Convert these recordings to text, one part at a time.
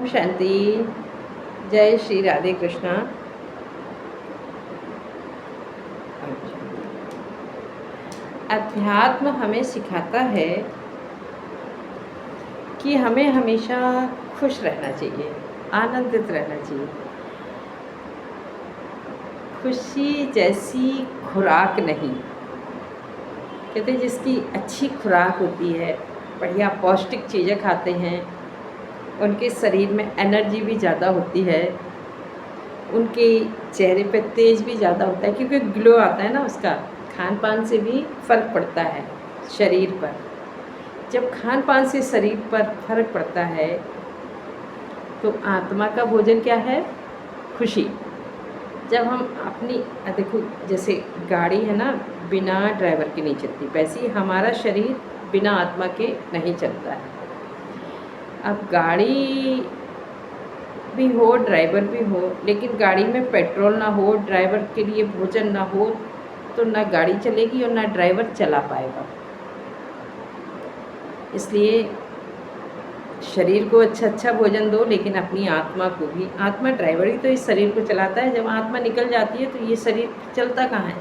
ओम शांति। जय श्री राधे कृष्णा। अध्यात्म हमें सिखाता है कि हमें हमेशा खुश रहना चाहिए, आनंदित रहना चाहिए। खुशी जैसी खुराक नहीं, कहते हैं जिसकी अच्छी खुराक होती है, बढ़िया पौष्टिक चीज़ें खाते हैं, उनके शरीर में एनर्जी भी ज़्यादा होती है, उनके चेहरे पे तेज भी ज़्यादा होता है, क्योंकि ग्लो आता है ना उसका। खान पान से भी फ़र्क पड़ता है शरीर पर। जब खान पान से शरीर पर फर्क पड़ता है तो आत्मा का भोजन क्या है? खुशी। जब हम अपनी देखो, जैसे गाड़ी है ना, बिना ड्राइवर के नहीं चलती, वैसे ही हमारा शरीर बिना आत्मा के नहीं चलता है। अब गाड़ी भी हो, ड्राइवर भी हो, लेकिन गाड़ी में पेट्रोल ना हो, ड्राइवर के लिए भोजन ना हो, तो ना गाड़ी चलेगी और ना ड्राइवर चला पाएगा। इसलिए शरीर को अच्छा भोजन दो, लेकिन अपनी आत्मा को भी। आत्मा ड्राइवर ही तो इस शरीर को चलाता है। जब आत्मा निकल जाती है तो ये शरीर चलता कहाँ है?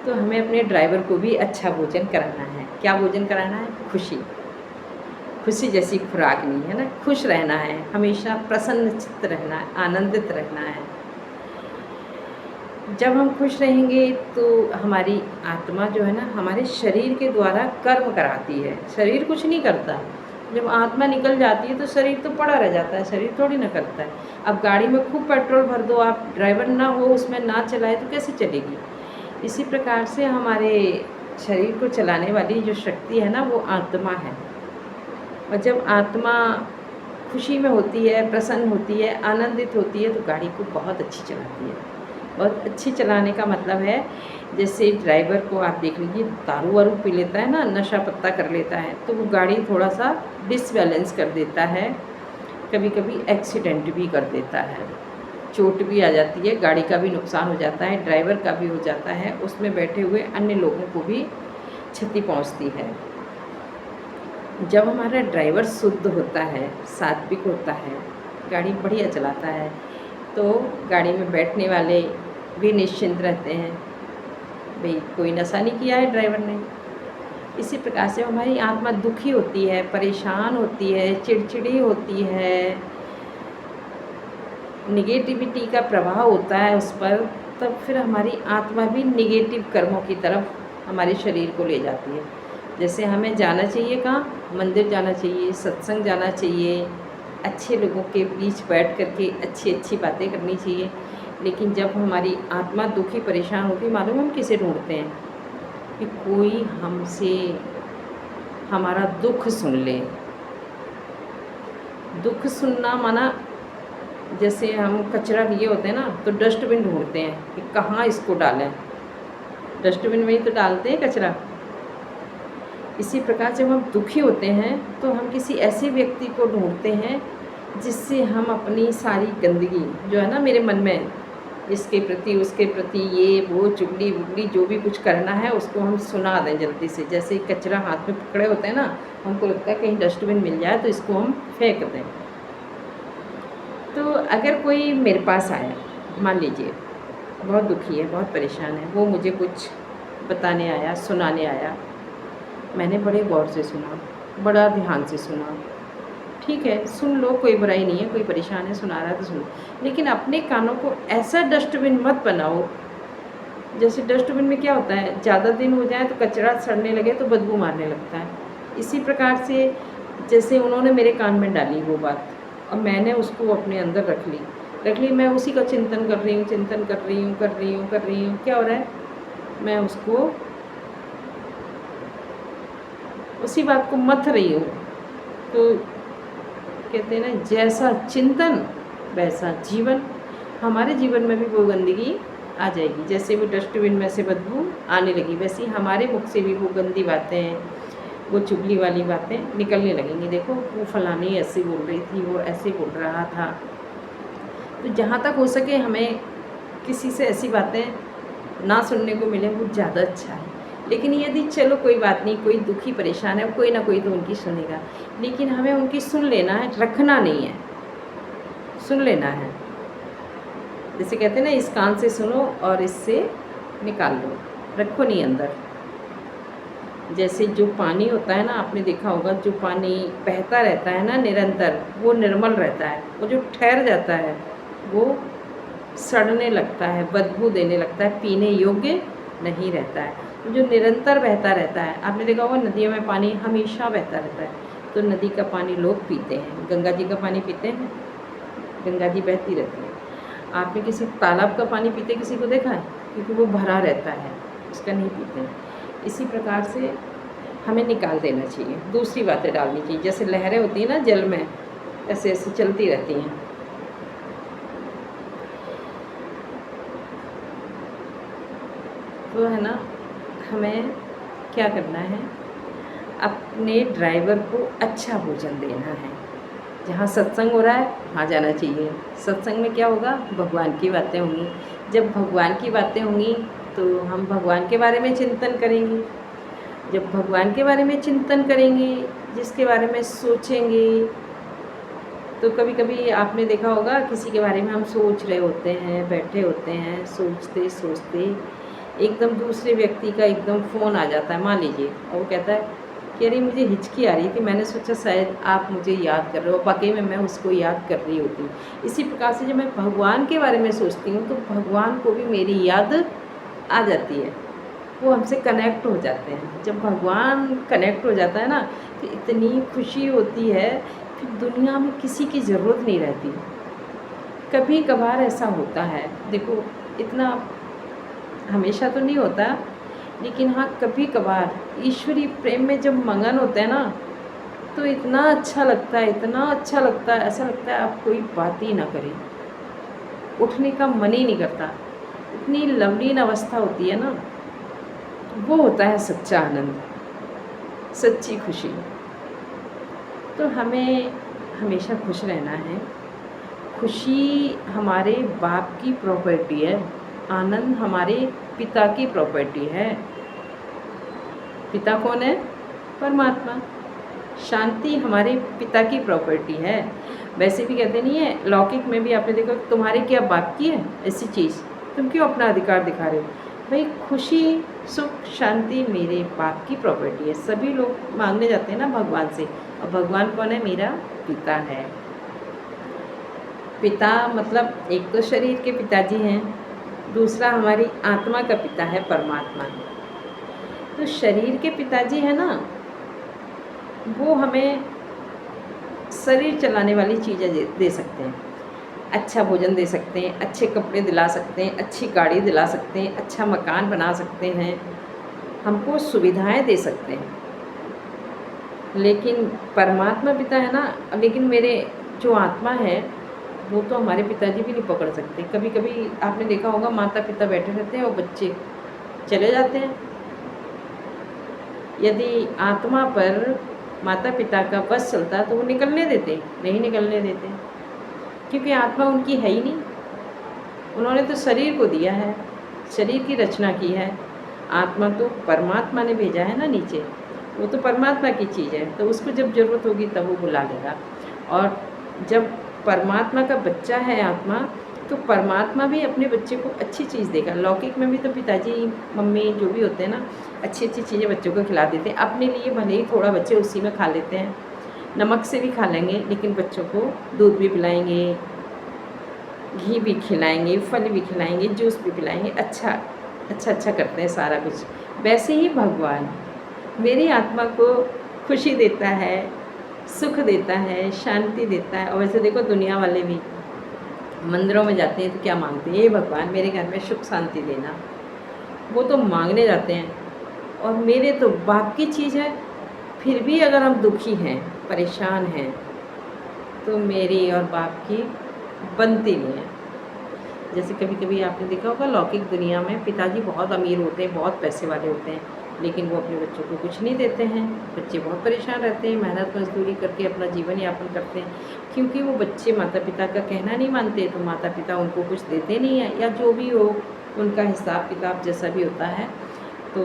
तो हमें अपने ड्राइवर को भी अच्छा भोजन कराना है। क्या भोजन कराना है? खुशी। खुशी जैसी खुराक नहीं है ना। खुश रहना है, हमेशा प्रसन्न चित्त रहना है, आनंदित रहना है। जब हम खुश रहेंगे तो हमारी आत्मा जो है ना, हमारे शरीर के द्वारा कर्म कराती है। शरीर कुछ नहीं करता। जब आत्मा निकल जाती है तो शरीर तो पड़ा रह जाता है, शरीर थोड़ी ना करता है। अब गाड़ी में खूब पेट्रोल भर दो, आप ड्राइवर ना हो, उसमें ना चलाए तो कैसे चलेगी? इसी प्रकार से हमारे शरीर को चलाने वाली जो शक्ति है ना, वो आत्मा है। और जब आत्मा खुशी में होती है, प्रसन्न होती है, आनंदित होती है, तो गाड़ी को बहुत अच्छी चलाती है। बहुत अच्छी चलाने का मतलब है, जैसे ड्राइवर को आप देख लीजिए, दारू वारू पी लेता है ना, नशा पत्ता कर लेता है, तो वो गाड़ी थोड़ा सा डिसबैलेंस कर देता है, कभी कभी एक्सीडेंट भी कर देता है, चोट भी आ जाती है, गाड़ी का भी नुकसान हो जाता है, ड्राइवर का भी हो जाता है, उसमें बैठे हुए अन्य लोगों को भी क्षति पहुंचती है। जब हमारा ड्राइवर शुद्ध होता है, सात्विक होता है, गाड़ी बढ़िया चलाता है, तो गाड़ी में बैठने वाले भी निश्चिंत रहते हैं, भाई कोई नशा नहीं किया है ड्राइवर ने। इसी प्रकार से हमारी आत्मा दुखी होती है, परेशान होती है, चिड़चिड़ी होती है, निगेटिविटी का प्रभाव होता है उस पर, तब फिर हमारी आत्मा भी निगेटिव कर्मों की तरफ हमारे शरीर को ले जाती है। जैसे हमें जाना चाहिए कहाँ? मंदिर जाना चाहिए, सत्संग जाना चाहिए, अच्छे लोगों के बीच बैठ कर के अच्छी अच्छी बातें करनी चाहिए। लेकिन जब हमारी आत्मा दुखी परेशान होती है, मालूम हम किसे ढूंढते हैं? कि कोई हमसे हमारा दुख सुन ले। दुख सुनना माना, जैसे हम कचरा लिए होते हैं ना, तो डस्टबिन ढूंढते हैं कि कहाँ इसको डालें। डस्टबिन में ही तो डालते हैं कचरा। इसी प्रकार जब हम दुखी होते हैं तो हम किसी ऐसे व्यक्ति को ढूंढते हैं जिससे हम अपनी सारी गंदगी जो है ना मेरे मन में, इसके प्रति उसके प्रति, ये वो चुगली वुगली जो भी कुछ करना है, उसको हम सुना दें जल्दी से। जैसे कचरा हाथ में पकड़े होते हैं ना, हमको लगता है कहीं डस्टबिन मिल जाए तो इसको हम फेंक दें। तो अगर कोई मेरे पास आया, मान लीजिए बहुत दुखी है, बहुत परेशान है, वो मुझे कुछ बताने आया, सुनाने आया, मैंने बड़े गौर से सुना, बड़ा ध्यान से सुना, ठीक है, सुन लो, कोई बुराई नहीं है, कोई परेशान है, सुना रहा है तो सुनो। लेकिन अपने कानों को ऐसा डस्टबिन मत बनाओ। जैसे डस्टबिन में क्या होता है, ज़्यादा दिन हो जाए तो कचरा सड़ने लगे तो बदबू मारने लगता है। इसी प्रकार से जैसे उन्होंने मेरे कान में डाली वो बात, और मैंने उसको अपने अंदर रख ली, मैं उसी का चिंतन कर रही हूँ, क्या हो रहा है? मैं उसको, उसी बात को मथ रही हूँ। तो कहते हैं ना, जैसा चिंतन वैसा जीवन। हमारे जीवन में भी वो गंदगी आ जाएगी। जैसे वो डस्टबिन में से बदबू आने लगी, वैसे ही हमारे मुख से भी वो गंदी बातें, वो चुगली वाली बातें निकलने लगेंगी। देखो वो फलानी ऐसे बोल रही थी, वो ऐसे बोल रहा था। तो जहाँ तक हो सके हमें किसी से ऐसी बातें ना सुनने को मिले, वो ज़्यादा अच्छा है। लेकिन यदि चलो कोई बात नहीं, कोई दुखी परेशान है, कोई ना कोई तो उनकी सुनेगा, लेकिन हमें उनकी सुन लेना है, रखना नहीं है, सुन लेना है। जैसे कहते हैं ना, इस कान से सुनो और इससे निकाल लो, रखो नहीं अंदर। जैसे जो पानी होता है ना, आपने देखा होगा, जो पानी बहता रहता है ना निरंतर, वो निर्मल रहता है। वो जो ठहर जाता है वो सड़ने लगता है, बदबू देने लगता है, पीने योग्य नहीं रहता है। जो निरंतर बहता रहता है, आपने देखा होगा नदियों में पानी हमेशा बहता रहता है, तो नदी का पानी लोग पीते हैं। गंगा जी का पानी पीते हैं, गंगा जी बहती रहती है। आपने किसी तालाब का पानी पीते किसी को देखा है? क्योंकि वो भरा रहता है, उसका नहीं पीते हैं। इसी प्रकार से हमें निकाल देना चाहिए, दूसरी बातें डालनी चाहिए। जैसे लहरें होती हैं ना जल में, ऐसे ऐसे चलती रहती हैं। तो है ना, हमें क्या करना है, अपने ड्राइवर को अच्छा भोजन देना है। जहाँ सत्संग हो रहा है वहाँ जाना चाहिए। सत्संग में क्या होगा, भगवान की बातें होंगी। जब भगवान की बातें होंगी तो हम भगवान के बारे में चिंतन करेंगे। जब भगवान के बारे में चिंतन करेंगे, जिसके बारे में सोचेंगे, तो कभी कभी आपने देखा होगा किसी के बारे में हम सोच रहे होते हैं, बैठे होते हैं, सोचते सोचते एकदम दूसरे व्यक्ति का एकदम फ़ोन आ जाता है, मान लीजिए, और वो कहता है कि अरे मुझे हिचकी आ रही थी, मैंने सोचा शायद आप मुझे याद कर रहे हो, वाकई में मैं उसको याद कर रही होती हूँ। इसी प्रकार से जब मैं भगवान के बारे में सोचती हूँ तो भगवान को भी मेरी याद आ जाती है, वो हमसे कनेक्ट हो जाते हैं। जब भगवान कनेक्ट हो जाता है ना, तो इतनी खुशी होती है, फिर दुनिया में किसी की ज़रूरत नहीं रहती। कभी कभार ऐसा होता है, देखो इतना हमेशा तो नहीं होता, लेकिन हाँ कभी कभार ईश्वरीय प्रेम में जब मगन होते हैं ना, तो इतना अच्छा लगता है, इतना अच्छा लगता है, ऐसा लगता है आप कोई बात ही ना करें, उठने का मन ही नहीं करता। इतनी लवलीन अवस्था होती है ना, वो होता है सच्चा आनंद, सच्ची खुशी। तो हमें हमेशा खुश रहना है। खुशी हमारे बाप की प्रॉपर्टी है, आनंद हमारे पिता की प्रॉपर्टी है। पिता कौन है? परमात्मा। शांति हमारे पिता की प्रॉपर्टी है। वैसे भी कहते नहीं है, लौकिक में भी आपने देखा, तुम्हारे क्या बाप की है ऐसी चीज़, तुम क्यों अपना अधिकार दिखा रहे हो? भाई खुशी, सुख, शांति मेरे बाप की प्रॉपर्टी है। सभी लोग मांगने जाते हैं ना भगवान से, और भगवान कौन है? मेरा पिता है। पिता मतलब एक तो शरीर के पिताजी हैं, दूसरा हमारी आत्मा का पिता है परमात्मा। तो शरीर के पिताजी है ना, वो हमें शरीर चलाने वाली चीज़ें दे सकते हैं, अच्छा भोजन दे सकते हैं, अच्छे कपड़े दिला सकते हैं, अच्छी गाड़ी दिला सकते हैं, अच्छा मकान बना सकते हैं, हमको सुविधाएं दे सकते हैं। लेकिन परमात्मा पिता है ना, लेकिन मेरे जो आत्मा है वो तो हमारे पिताजी भी नहीं पकड़ सकते। कभी कभी आपने देखा होगा माता पिता बैठे रहते हैं और बच्चे चले जाते हैं। यदि आत्मा पर माता पिता का बस चलता तो वो निकलने देते, नहीं निकलने देते, क्योंकि आत्मा उनकी है ही नहीं। उन्होंने तो शरीर को दिया है, शरीर की रचना की है। आत्मा तो परमात्मा ने भेजा है ना नीचे, वो तो परमात्मा की चीज़ है, तो उसको जब ज़रूरत होगी तब वो बुला लेगा। और जब परमात्मा का बच्चा है आत्मा, तो परमात्मा भी अपने बच्चे को अच्छी चीज़ देगा। लौकिक में भी तो पिताजी मम्मी जो भी होते हैं ना, अच्छी अच्छी चीज़ें बच्चों को खिला देते हैं। अपने लिए भले ही थोड़ा बच्चे उसी में खा लेते हैं, नमक से भी खा लेंगे, लेकिन बच्चों को दूध भी पिलाएंगे, घी भी खिलाएंगे, फल भी खिलाएंगे, जूस भी पिलाएंगे, अच्छा करते हैं सारा कुछ। वैसे ही भगवान मेरी आत्मा को खुशी देता है, सुख देता है, शांति देता है। और वैसे देखो दुनिया वाले भी मंदिरों में जाते हैं तो क्या मांगते हैं? ये भगवान मेरे घर में सुख शांति देना, वो तो मांगने जाते हैं। और मेरे तो बाप की चीज़ है, फिर भी अगर हम दुखी हैं, परेशान हैं, तो मेरी और बाप की बनती नहीं है। जैसे कभी कभी आपने देखा होगा लौकिक दुनिया में पिताजी बहुत अमीर होते हैं, बहुत पैसे वाले होते हैं, लेकिन वो अपने बच्चों को कुछ नहीं देते हैं। बच्चे बहुत परेशान रहते हैं, मेहनत मजदूरी करके अपना जीवन यापन करते हैं, क्योंकि वो बच्चे माता पिता का कहना नहीं मानते, तो माता पिता उनको कुछ देते नहीं हैं, या जो भी हो उनका हिसाब किताब जैसा भी होता है। तो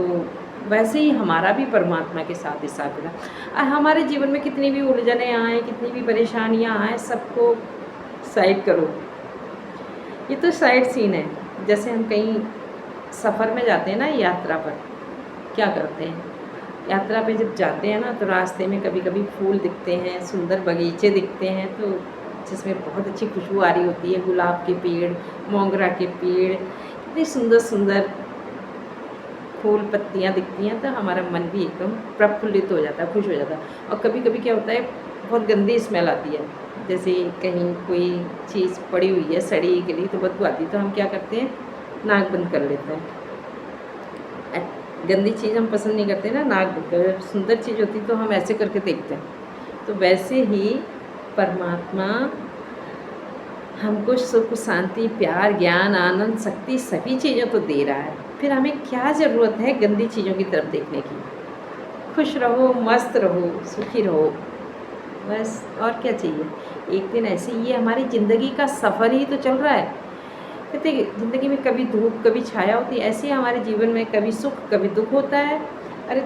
वैसे ही हमारा भी परमात्मा के साथ हिसाब किताब। हमारे जीवन में कितनी भी उलझनें आएँ, कितनी भी परेशानियाँ आएँ, सबको साइड करो। ये तो साइड सीन है। जैसे हम कहीं सफ़र में जाते हैं ना, यात्रा पर, क्या करते हैं, यात्रा पे जब जाते हैं ना तो रास्ते में कभी-कभी फूल दिखते हैं, सुंदर बगीचे दिखते हैं, तो जिसमें बहुत अच्छी खुशबू आ रही होती है, गुलाब के पेड़, मोगरा के पेड़, कितनी सुंदर-सुंदर फूल पत्तियाँ दिखती हैं, तो हमारा मन भी एकदम प्रफुल्लित हो जाता है, खुश हो जाता है। और कभी-कभी क्या होता है, बहुत गंदी स्मेल आती है, जैसे कहीं कोई चीज़ पड़ी हुई है, सड़ी गली, तो बदबू आती है, तो हम क्या करते हैं, नाक बंद कर लेते हैं। गंदी चीज़ हम पसंद नहीं करते ना, नाक बंद कर। सुंदर चीज़ होती तो हम ऐसे करके देखते हैं। तो वैसे ही परमात्मा हमको सुख, शांति, प्यार, ज्ञान, आनंद, शक्ति सभी चीज़ों को दे रहा है। फिर हमें क्या ज़रूरत है गंदी चीज़ों की तरफ देखने की। खुश रहो, मस्त रहो, सुखी रहो, बस और क्या चाहिए। एक दिन ऐसे ये हमारी ज़िंदगी का सफ़र ही तो चल रहा है। कहते ज़िंदगी में कभी धूप कभी छाया होती है, ऐसे ही हमारे जीवन में कभी सुख कभी दुख होता है। अरे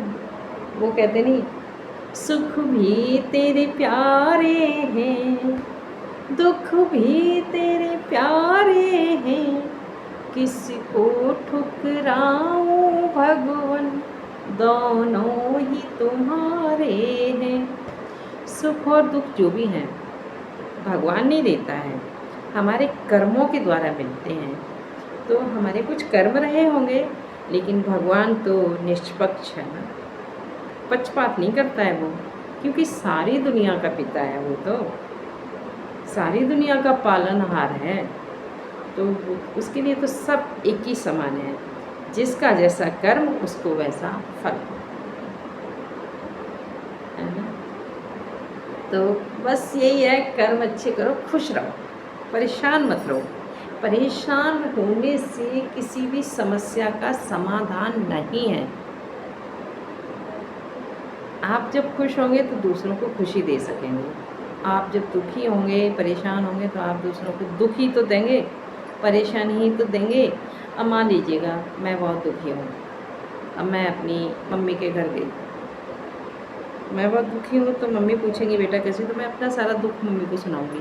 वो कहते नहीं, सुख भी तेरे प्यारे हैं, दुख भी तेरे प्यारे हैं, किसी को ठुकराऊं भगवन, दोनों ही तुम्हारे हैं। सुख और दुख जो भी हैं भगवान नहीं देता है, हमारे कर्मों के द्वारा मिलते हैं। तो हमारे कुछ कर्म रहे होंगे, लेकिन भगवान तो निष्पक्ष है ना, पक्षपात नहीं करता है वो, क्योंकि सारी दुनिया का पिता है वो, तो सारी दुनिया का पालनहार है, तो उसके लिए तो सब एक ही समान है। जिसका जैसा कर्म उसको वैसा फल, है ना। तो बस यही है, कर्म अच्छे करो, खुश रहो, परेशान मत रहो। परेशान होने से किसी भी समस्या का समाधान नहीं है। आप जब खुश होंगे तो दूसरों को खुशी दे सकेंगे। आप जब दुखी होंगे, परेशान होंगे, तो आप दूसरों को दुख ही तो देंगे, परेशान ही तो देंगे। अब मान लीजिएगा मैं बहुत दुखी हूँ, अब मैं अपनी मम्मी के घर गई, मैं बहुत दुखी हूँ, तो मम्मी पूछेंगी बेटा कैसे, तो मैं अपना सारा दुख मम्मी को सुनाऊँगी,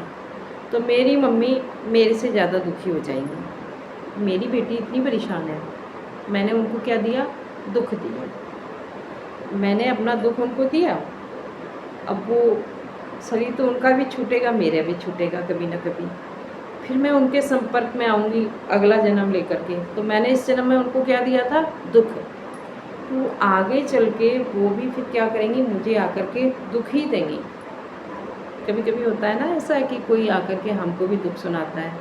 तो मेरी मम्मी मेरे से ज़्यादा दुखी हो जाएंगी। मेरी बेटी इतनी परेशान है, मैंने उनको क्या दिया, दुख दिया, मैंने अपना दुख उनको दिया। अब वो शरीर तो उनका भी छूटेगा, मेरा भी छूटेगा कभी ना कभी, फिर मैं उनके संपर्क में आऊँगी अगला जन्म लेकर के, तो मैंने इस जन्म में उनको क्या दिया था, दुख। तो आगे चल के वो भी फिर क्या करेंगी, मुझे आकर के दुख ही देंगी। कभी कभी होता है ना ऐसा है कि कोई आकर के हमको भी दुख सुनाता है,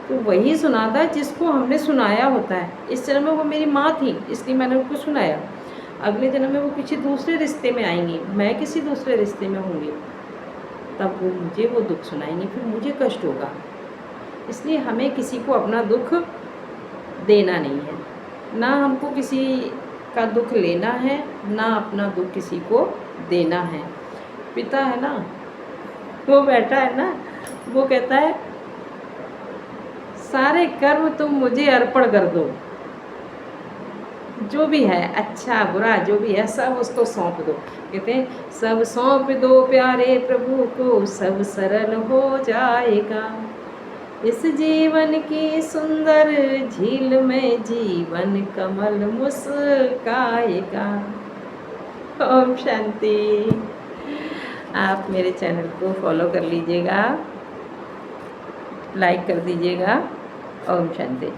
तो वही सुनाता है जिसको हमने सुनाया होता है। इस जन्म में वो मेरी माँ थी, इसलिए मैंने उनको सुनाया। अगले जन्म में वो किसी दूसरे रिश्ते में आएंगी, मैं किसी दूसरे रिश्ते में होंगी, तब वो मुझे वो दुख सुनाएंगे, फिर मुझे कष्ट होगा। इसलिए हमें किसी को अपना दुख देना नहीं है, ना हमको किसी का दुख लेना है, ना अपना दुख किसी को देना है। पिता है ना, वो बैठा है ना, वो कहता है सारे कर्म तुम मुझे अर्पण कर दो, जो भी है अच्छा बुरा जो भी है सब उसको सौंप दो। कहते हैं सब सौंप दो प्यारे प्रभु को, सब सरल हो जाएगा, इस जीवन की सुंदर झील में जीवन कमल मुस्काएगा। ओम शांति। आप मेरे चैनल को फॉलो कर लीजिएगा, लाइक कर दीजिएगा। ओम शांति।